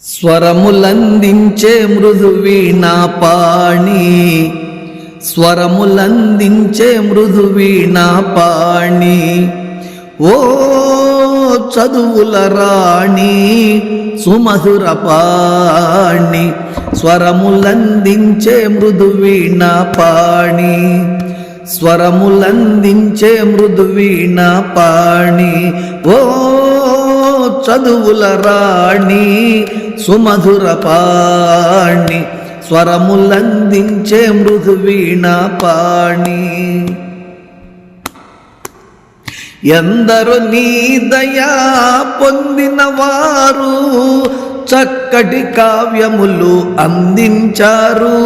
స్వరములందించే మృదు వీణాపాణి, స్వరములందించే మృదు వీణాపాణి, ఓ చదువుల రాణి సుమధుర పాణి. స్వరములందించే మృదు వీణాపాణి, స్వరములందించే మృదు వీణాపాణి, ఓ చదువుల రాణి సుమధుర పాణి. స్వరములందించే మృదు వీణాపాణి. ఎందరో నీ దయా పొందిన వారు చక్కటి కావ్యములు అందించారు.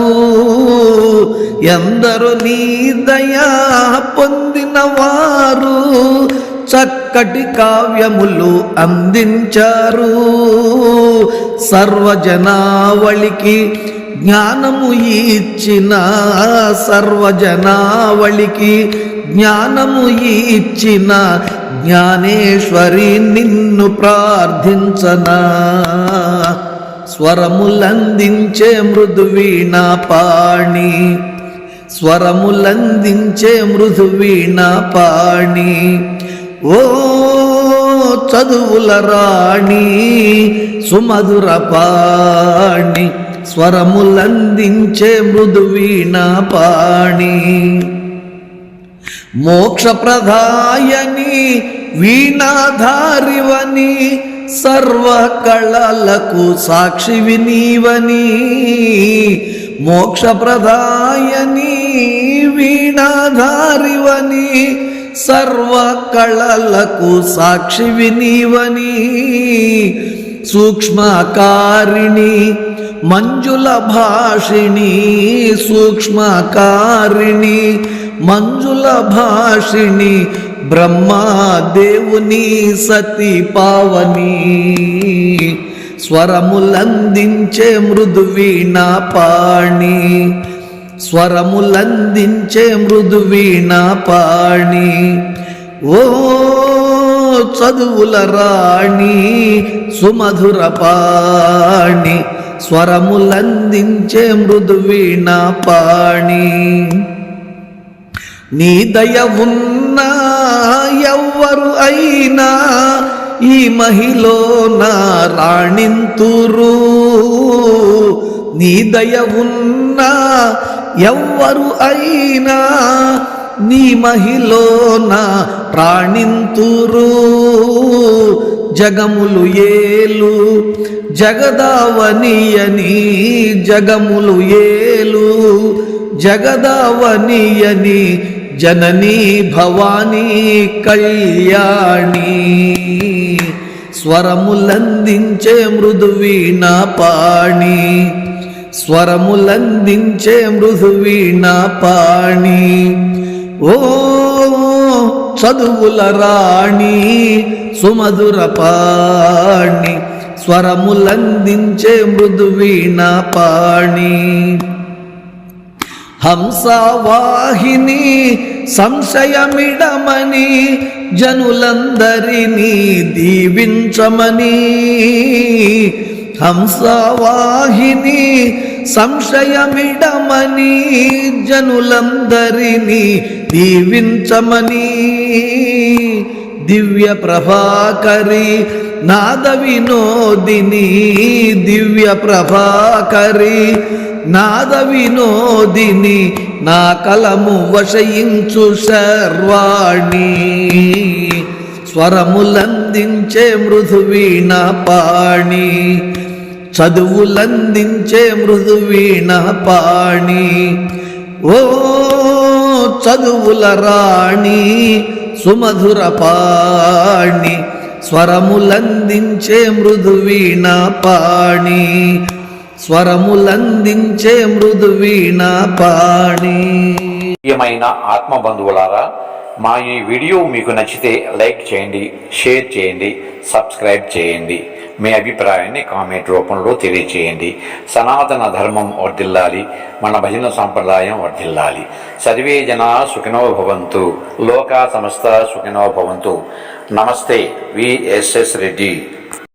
ఎందరో నీ దయా పొందిన వారు చక్కటి కావ్యములు అందించారు. సర్వజనావళికి జ్ఞానము ఇచ్చిన, సర్వజనావళికి జ్ఞానము ఇచ్చిన జ్ఞానేశ్వరి నిన్ను ప్రార్థించనా. స్వరములందించే మృదు వీణాపాణి, స్వరములందించే మృదు వీణాపాణి, ఓ చదువుల రాణి సుమధుర పాణి. స్వరములందించే మృదు వీణాపాణి. మోక్షప్రదాయని వీణాధారివని, సర్వ కళలకు సాక్షివి నీవని. మోక్షప్రదాయని వీణాధారివని, సర్వ కళలకు సాక్షివి నీవని. సూక్ష్మకారిణి మంజుల భాషిణి, సూక్ష్మకారిణి మంజుల భాషిణి, బ్రహ్మదేవుని సతి పావని. స్వరములందించే మృదు వీణాపాణి, స్వరములందించే మృదు వీణాపాణి, ఓ చదువుల రాణి సుమధుర పాణి. స్వరములందించే మృదు వీణాపాణి. నీ దయ ఉన్నా ఎవ్వరు అయినా ఈ మహిలో నా రాణింతురు. నీ దయ ఉన్నా ఎవ్వరు అయినా నీ మహిలో నా ప్రాణింతురు. జగములు ఏలు జగదావనియని, జగములు ఏలు జగదావనియని, జననీ భవానీ కళ్యాణి. స్వరములందించే మృదు వీణాపాణి, స్వరములందించే మృదు వీణాపాణి, ఓ చదువుల రాణి సుమధుర పాణి. స్వరములందించే మృదు వీణాపాణి. హంసవాహిని సంశయమిడమని జనులందరినీ దీవించమని. హంసవాహిని సంశయమిడమని జనులందరినీ దీవించమని. దివ్య ప్రభాకరి నాద వినోదిని, దివ్య ప్రభాకరి నాద వినోదిని, నా కలము వశయించు శర్వాణి. స్వరములందించే మృదు వీణాపాణి, చదువులందించే మృదు వీణాపాణి, ఓ చదువుల రాణి సుమధుర పాణి. స్వరములందించే మృదు వీణాపాణి, స్వరములందించే మృదు వీణాపాణి. ప్రియమైన ఆత్మ బంధువులారా, మా ఈ వీడియో మీకు నచ్చితే లైక్ చేయండి, షేర్ చేయండి, సబ్స్క్రైబ్ చేయండి. మీ అభిప్రాయాన్ని కామెంట్ రూపంలో తెలియచేయండి. సనాతన ధర్మం వర్ధిల్లాలి, మన భజన సాంప్రదాయం వర్ధిల్లాలి. సర్వే జనా సుఖినో భవంతు, లోకా సమస్త సుఖినో భవంతు. నమస్తే, విఎస్ఎస్ రెడ్డి.